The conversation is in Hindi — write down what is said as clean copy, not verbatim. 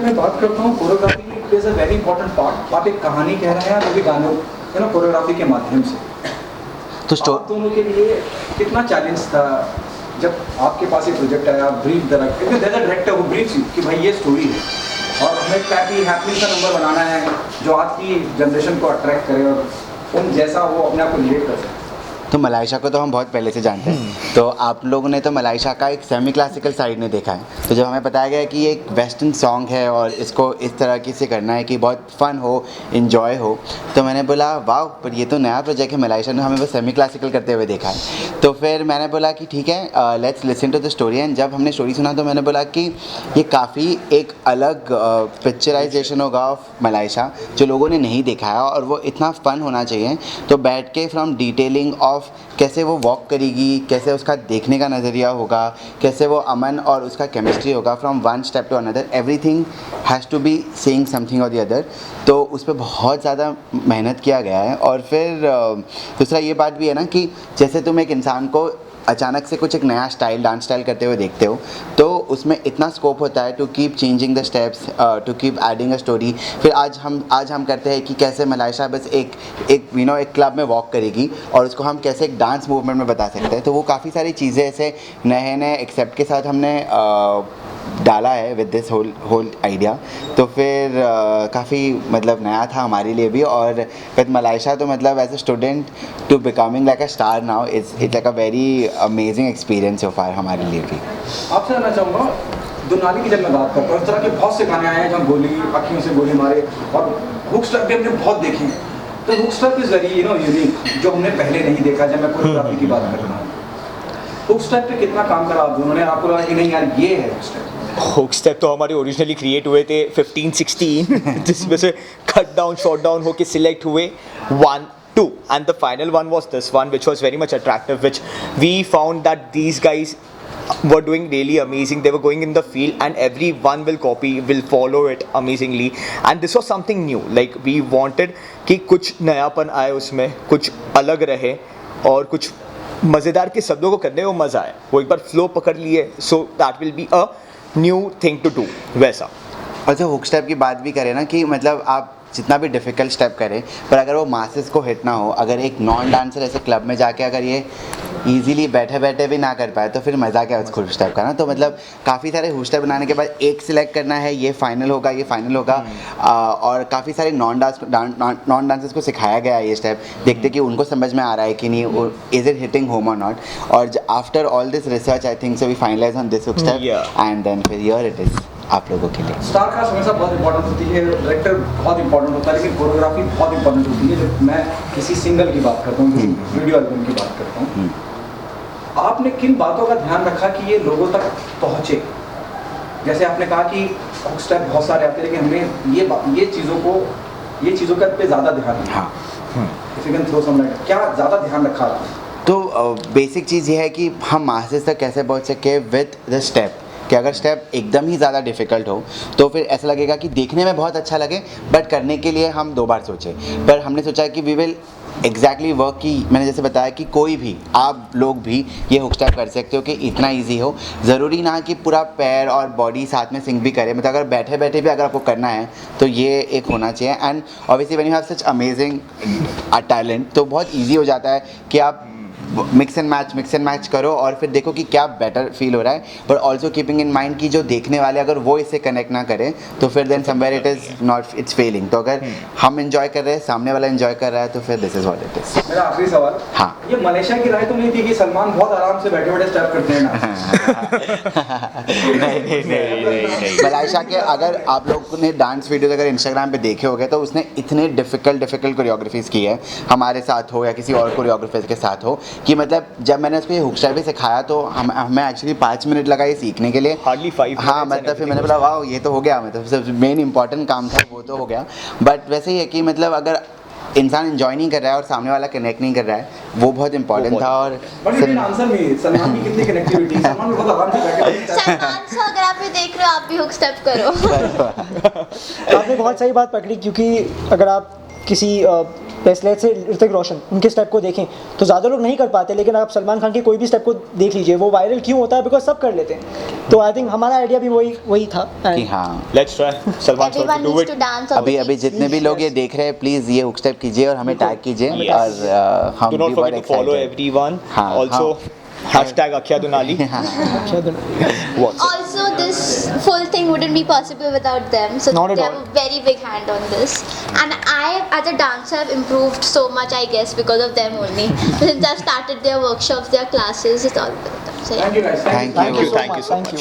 मैं बात करता हूँ choreography is a very important part. आप एक कहानी कह रहे हैं वो भी गानों है ना कोरियोग्राफी के माध्यम से। तो आप दोनों के लिए कितना चैलेंज था जब आपके पास ये प्रोजेक्ट आया? ब्रीफ डायरेक्टर वो ब्रीफ कि भाई ये स्टोरी है और हमें पैपी हैप्पी का नंबर बनाना है जो आज की जनरेशन को अट्रैक्ट करे और उन जैसा वो अपने आप को रिलेट कर सके। तो मलाइशा को तो हम बहुत पहले से जानते हैं, तो आप लोगों ने तो मलाइशा का एक सेमी क्लासिकल साइड नहीं देखा है। तो जब हमें बताया गया कि ये एक वेस्टर्न सॉन्ग है और इसको इस तरह की से करना है कि बहुत फ़न हो, इन्जॉय हो, तो मैंने बोला वाह, पर ये तो नया प्रोजेक्ट है। मलाइशा ने हमें वो सेमी क्लासिकल करते हुए देखा है। तो फिर मैंने बोला कि ठीक है, let's listen to the story. And जब हमने स्टोरी सुना तो मैंने बोला कि ये काफ़ी एक अलग पिक्चराइजेशन होगा ऑफ मलाइशा जो लोगों ने नहीं देखा है, और वो इतना फ़न होना चाहिए। तो बैठ के फ्रॉम डिटेलिंग ऑफ कैसे वो वॉक करेगी, कैसे उसका देखने का नज़रिया होगा, कैसे वो अमन और उसका केमिस्ट्री होगा, from one step to another everything has to be saying something और द अदर। तो उस पर बहुत ज़्यादा मेहनत किया गया है। और फिर दूसरा ये बात भी है ना कि जैसे तुम एक इंसान को अचानक से कुछ एक नया स्टाइल, डांस स्टाइल करते हुए देखते हो, तो उसमें इतना स्कोप होता है to keep changing the steps, to keep adding a story. फिर आज हम करते हैं कि कैसे मलाइशा बस एक क्लब में वॉक करेगी और उसको हम कैसे एक डांस मूवमेंट में बता सकते हैं। तो वो काफ़ी सारी चीज़ें ऐसे नए एक्सेप्ट के साथ हमने डाला है विद दिस होल आइडिया। तो फिर काफ़ी मतलब नया था हमारे लिए भी। और विद मलाइशा तो मतलब as a student to becoming like a star now it's like a very amazing experience so far हमारे लिए भी। आपसे जानना चाहूँगा, दुनाली की जब मैं बात करता हूँ, इस तरह के बहुत से गाने आए हैं जहाँ गोली अखियों से गोली मारे और हुक स्टेप भी हमने बहुत देखे हैं। तो hook step is very unique जो हमने पहले नहीं देखा। जब मैं कोरियोग्राफी की बात कर रहा हूँ, हुक स्टेप पे कितना काम करा आप दोनों ने? आपको लगा कि नहीं यार ये है हुक स्टेप? हुक स्टेप तो हमारे ओरिजिनली क्रिएट हुए थे 15-16 जिसमें से कट डाउन शॉट डाउन होके सिलेक्ट हुए 1-2 and the final one was this one which was very much attractive, which we found that these guys were doing really amazing. They were going in the field and everyone will follow it amazingly, and this was something new. Like we wanted कि कुछ नयापन आए उसमें, कुछ अलग रहे और कुछ मज़ेदार के शब्दों को करने में मज़ा आए। वो एक बार फ्लो पकड़ लिए, so that will be a new thing to do वैसा। और जो हुक स्टेप की बात भी करें ना कि मतलब आप जितना भी डिफ़िकल्ट स्टेप करें, पर अगर वो मासेस को हिट ना हो, अगर एक नॉन डांसर ऐसे क्लब में जाके अगर ये इजीली बैठे बैठे भी ना कर पाए तो फिर मज़ा क्या उस हुक स्टेप का ना। तो मतलब काफ़ी सारे हुक स्टेप बनाने के बाद एक सिलेक्ट करना है, ये फाइनल होगा। और काफ़ी सारे नॉन डांसर्स को सिखाया गया है ये स्टेप, देखते कि उनको समझ में आ रहा है कि नहीं, इज इट हिटिंग होम और नॉट। और after all this research I think so we finalize on this hook step and then फिर हियर इट इज़ आप लोगों के लिए। स्टार कास्ट हमेशा बहुत इंपॉर्टेंट होती है, डायरेक्टर बहुत इंपॉर्टेंट होता है, लेकिन कोरियोग्राफी बहुत इंपॉर्टेंट होती है। जब मैं किसी सिंगल की बात करता हूँ, किसी वीडियो एल्बम की बात करता हूँ, आपने किन बातों का ध्यान रखा कि ये लोगों तक पहुँचे? जैसे आपने कहा कि हुक स्टेप बहुत सारे आते हैं, लेकिन हमने ये चीज़ों का पे ज़्यादा ध्यान रखा। If you can throw some light, क्या ज़्यादा ध्यान रखा आपने? तो बेसिक चीज़ ये है कि हम मासेस तक कैसे पहुँच सके विद द स्टेप, कि अगर स्टेप एकदम ही ज़्यादा डिफ़िकल्ट हो तो फिर ऐसा लगेगा कि देखने में बहुत अच्छा लगे, बट करने के लिए हम 2 बार सोचें। पर हमने सोचा कि वी विल एग्जैक्टली वर्क की मैंने जैसे बताया कि कोई भी आप लोग भी ये हुक स्टेप कर सकते हो कि इतना इजी हो। ज़रूरी ना कि पूरा पैर और बॉडी साथ में सिंक भी करे, मतलब अगर बैठे बैठे भी अगर आपको करना है तो ये एक होना चाहिए। And obviously when you have such amazing talent तो बहुत ईजी हो जाता है कि आप मिक्स एंड मैच करो और फिर देखो कि क्या बेटर फील हो रहा है। But also keeping in mind कि जो देखने वाले अगर वो इससे कनेक्ट ना करें तो फिर then somewhere it is not, it's failing. तो अगर हम एंजॉय कर रहे हैं, सामने वाला एंजॉय कर रहा है, तो फिर this is what it is. मेरा आखिरी सवाल, हाँ, ये मलेशिया की राय तो नहीं थी कि सलमान बहुत आराम से बैठे बैठे स्टेप करते हैं ना? नहीं। मलाइशा के अगर आप लोगों ने डांस वीडियोस अगर इंस्टाग्राम पे देखे होंगे तो उसने इतने डिफ़िकल्ट कोरियोग्राफीज़ की है, हमारे साथ हो या किसी और कोरियोग्राफर के साथ हो, कि मतलब जब मैंने उसको ये हुक स्टेप भी सिखाया तो हमें एक्चुअली 5 मिनट लगा ये सीखने के लिए, हार्डली 5 हाँ, मतलब फिर मैंने बोला वाह ये तो हो गया, मतलब सबसे मेन इंपॉर्टेंट काम था वो तो हो गया। बट वैसे ही है कि मतलब अगर इंसान एंजॉय नहीं कर रहा है और सामने वाला कनेक्ट नहीं कर रहा है, वो बहुत इंपॉर्टेंट था। और आंसर में सलमान की कितनी कनेक्टिविटी? सलमान बहुत आराम से बैठे। सलमान से अगर आप ये देख रहे हो, आप भी हुक स्टेप करो। आपने बहुत सही बात पकड़ी, क्योंकि अगर आप किसी लेट्स से ऋतिक रोशन, उनके स्टेप को देखें तो ज़्यादा लोग नहीं कर पाते, लेकिन आप सलमान खान के कोई भी स्टेप को देख लीजिए, वो वायरल क्यों होता है? बिकॉज सब कर लेते हैं। तो आई थिंक हमारा आइडिया भी वही था। कि हाँ Let's try. Salman sir to Everyone do needs it. to dance. on अभी the अभी beach. जितने भी लोग ये देख रहे हैं प्लीज़ ये हुक स्टेप कीजिए और हमें टैग कीजिए Yes. और हम Do भी not बहुत forget to follow excited। everyone. हाँ, Also, hashtag Akhya Dunali. What's it? Also, this full thing wouldn't be possible without them. So Not at they all. have a very big hand on this. And I, as a dancer, have improved so much, I guess, because of them only. Since I've started their workshops, their classes, it's all because of them. So yeah. Thank you guys. Thank you. Thank you so much.